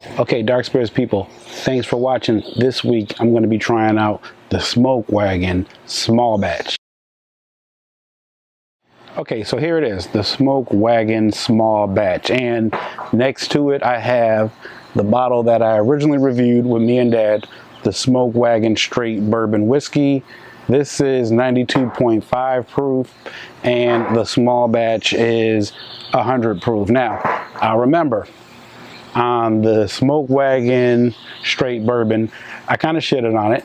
Okay, Dark Spirits people, thanks for watching. This week I'm going to be trying out the Smoke Wagon Small Batch. Okay, so here it is, the Smoke Wagon Small Batch, and next to it I have the bottle that I originally reviewed with me and Dad, the Smoke Wagon Straight Bourbon Whiskey. This is 92.5 proof, and the Small Batch is 100 proof. Now, remember, on the Smoke Wagon Straight Bourbon, I kind of shitted on it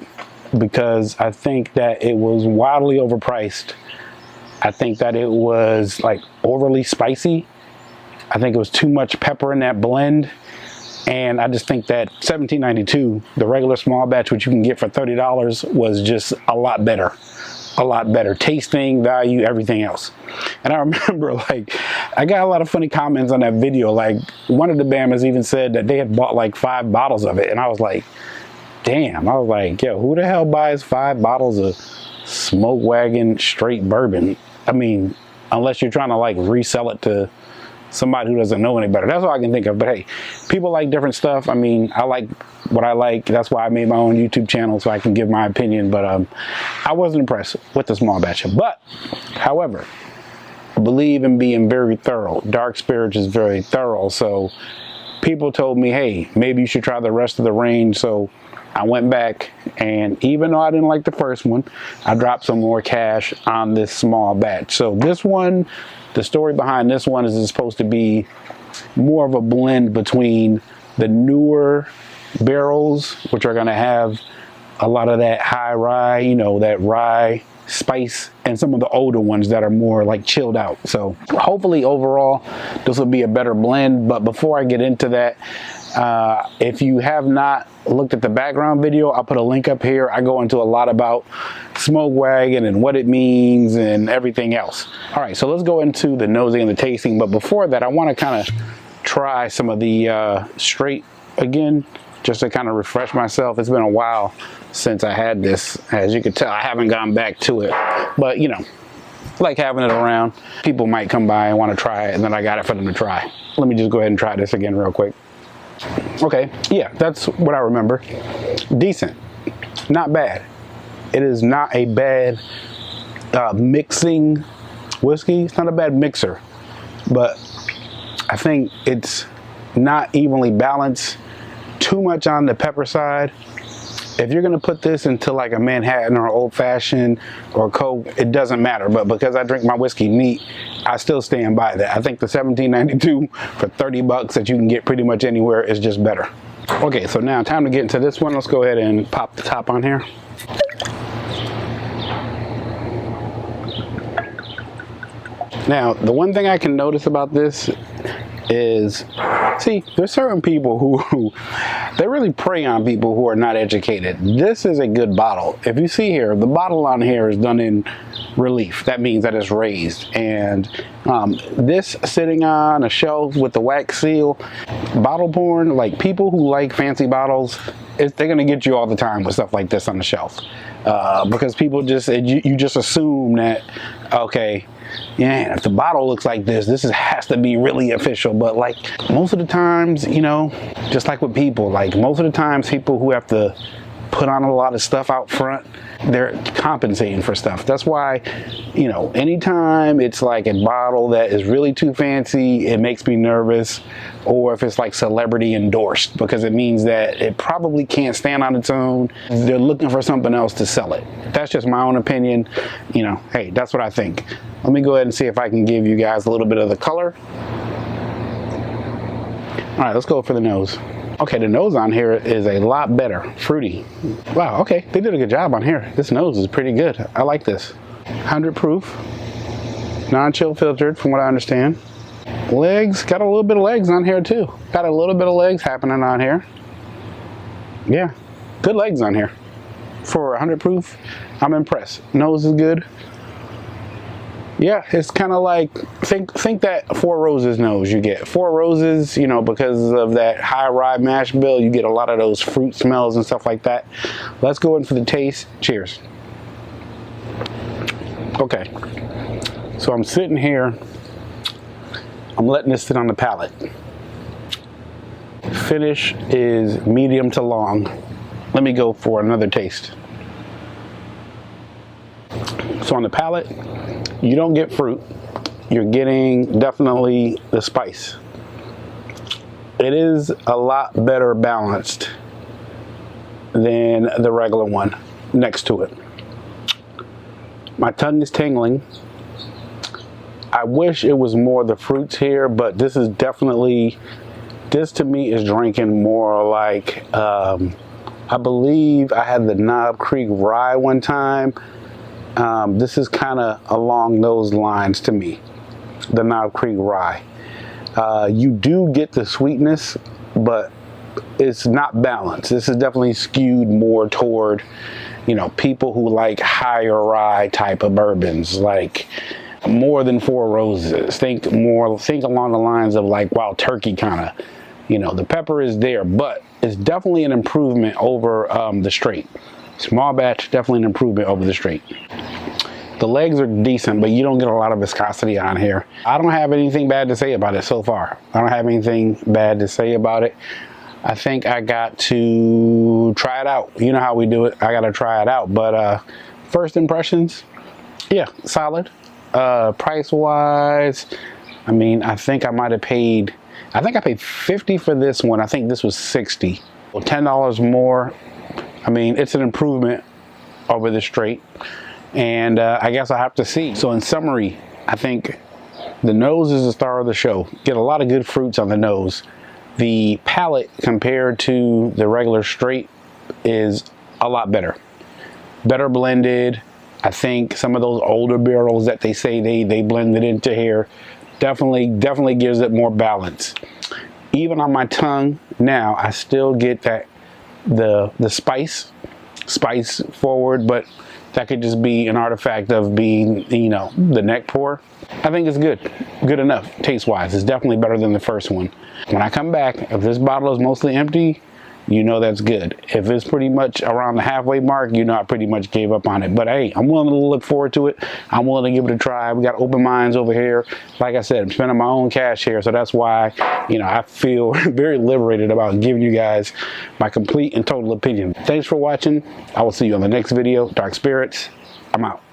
because I think that it was wildly overpriced. I think that it was like overly spicy. I think it was too much pepper in that blend. And I just think that $17.92, the regular small batch, which you can get for $30, was just a lot better. A lot better. Tasting, value, everything else. And I remember, like, I got a lot of funny comments on that video. Like, one of the Bammers even said that they had bought like 5 bottles of it. And I was like, damn. I was like, yo, who the hell buys 5 bottles of Smoke Wagon Straight Bourbon? I mean, unless you're trying to like resell it to somebody who doesn't know any better. That's all I can think of. But hey, people like different stuff. I mean, I like what I like. That's why I made my own YouTube channel, so I can give my opinion. But I wasn't impressed with the small batch. But however, I believe in being very thorough. Dark Spirits is very thorough. So people told me, hey, maybe you should try the rest of the range. So I went back, and even though I didn't like the first one, I dropped some more cash on this small batch. So this one, the story behind this one is it's supposed to be more of a blend between the newer barrels, which are going to have a lot of that high rye, you know, that rye spice, and some of the older ones that are more like chilled out. So hopefully overall this will be a better blend. But before I get into that, if you have not looked at the background video, I'll put a link up here. I go into a lot about Smoke Wagon and what it means and everything else. All right, so let's go into the nosing and the tasting. But before that, I want to kind of try some of the straight again, just to kind of refresh myself. It's been a while since I had this. As you can tell, I haven't gone back to it. But, you know, like having it around. People might come by and want to try it, and then I got it for them to try. Let me just go ahead and try this again real quick. Okay, yeah, that's what I remember. Decent, not bad. It is not a bad mixing whiskey. It's not a bad mixer, but I think it's not evenly balanced. Too much on the pepper side. If you're gonna put this into like a Manhattan or Old Fashioned or Coke, it doesn't matter. But because I drink my whiskey neat, I still stand by that. I think the $17.92 for 30 bucks that you can get pretty much anywhere is just better. Okay, so now time to get into this one. Let's go ahead and pop the top on here. Now, the one thing I can notice about this is, see, there's certain people who they really prey on people who are not educated. This is a good bottle. If you see here, the bottle on here is done in relief. That means that it's raised. And this sitting on a shelf with the wax seal, bottle porn, like people who like fancy bottles, they're going to get you all the time with stuff like this on the shelf. Because people just, you just assume that, okay, yeah, if the bottle looks like this has to be really official. But like most of the times, you know, just like with people, like most of the times people who have to put on a lot of stuff out front, they're compensating for stuff. That's why, you know, anytime it's like a bottle that is really too fancy, it makes me nervous. Or if it's like celebrity endorsed, because it means that it probably can't stand on its own. They're looking for something else to sell it. That's just my own opinion. You know, hey, that's what I think. Let me go ahead and see if I can give you guys a little bit of the color. All right, let's go for the nose. Okay, the nose on here is a lot better. Fruity. Wow, okay, they did a good job on here. This nose is pretty good. I like this. 100 proof. Non-chill filtered, from what I understand. Legs, got a little bit of legs on here too. Got a little bit of legs happening on here. Yeah, good legs on here. For 100 proof, I'm impressed. Nose is good. Yeah, it's kind of like, think that Four Roses nose you get. Four Roses, you know, because of that high rye mash bill, you get a lot of those fruit smells and stuff like that. Let's go in for the taste. Cheers. Okay, so I'm sitting here. I'm letting this sit on the palate. Finish is medium to long. Let me go for another taste. So on the palate, you don't get fruit. You're getting definitely the spice. It is a lot better balanced than the regular one next to it. My tongue is tingling. I wish it was more of the fruits here, but this is definitely, this to me is drinking more like, I believe I had the Knob Creek Rye one time. This is kind of along those lines to me, the Knob Creek Rye. You do get the sweetness, but it's not balanced. This is definitely skewed more toward, you know, people who like higher rye type of bourbons, like More Than Four Roses. Think along the lines of like Wild Turkey kind of. You know, the pepper is there, but it's definitely an improvement over the straight. Small batch, definitely an improvement over the straight. The legs are decent, but you don't get a lot of viscosity on here. I don't have anything bad to say about it so far. I don't have anything bad to say about it. I think I got to try it out. You know how we do it. I got to try it out. But first impressions, yeah, solid. Price-wise, I mean, I think I might have paid, I think I paid $50 for this one. I think this was $60. Well, $10 more. I mean, it's an improvement over the straight. And I guess I have to see. So in summary, I think the nose is the star of the show. Get a lot of good fruits on the nose. The palate compared to the regular straight is a lot better. Better blended. I think some of those older barrels that they say they blended into here definitely gives it more balance. Even on my tongue now, I still get that the spice forward, but that could just be an artifact of being, you know, the neck pour. I think it's good enough taste wise. It's definitely better than the first one. When I come back, if this bottle is mostly empty, you know that's good. If it's pretty much around the halfway mark, you know I pretty much gave up on it. But hey, I'm willing to look forward to it. I'm willing to give it a try. We got open minds over here. Like I said, I'm spending my own cash here, so that's why, you know, I feel very liberated about giving you guys my complete and total opinion. Thanks for watching. I will see you on the next video. Dark Spirits, I'm out.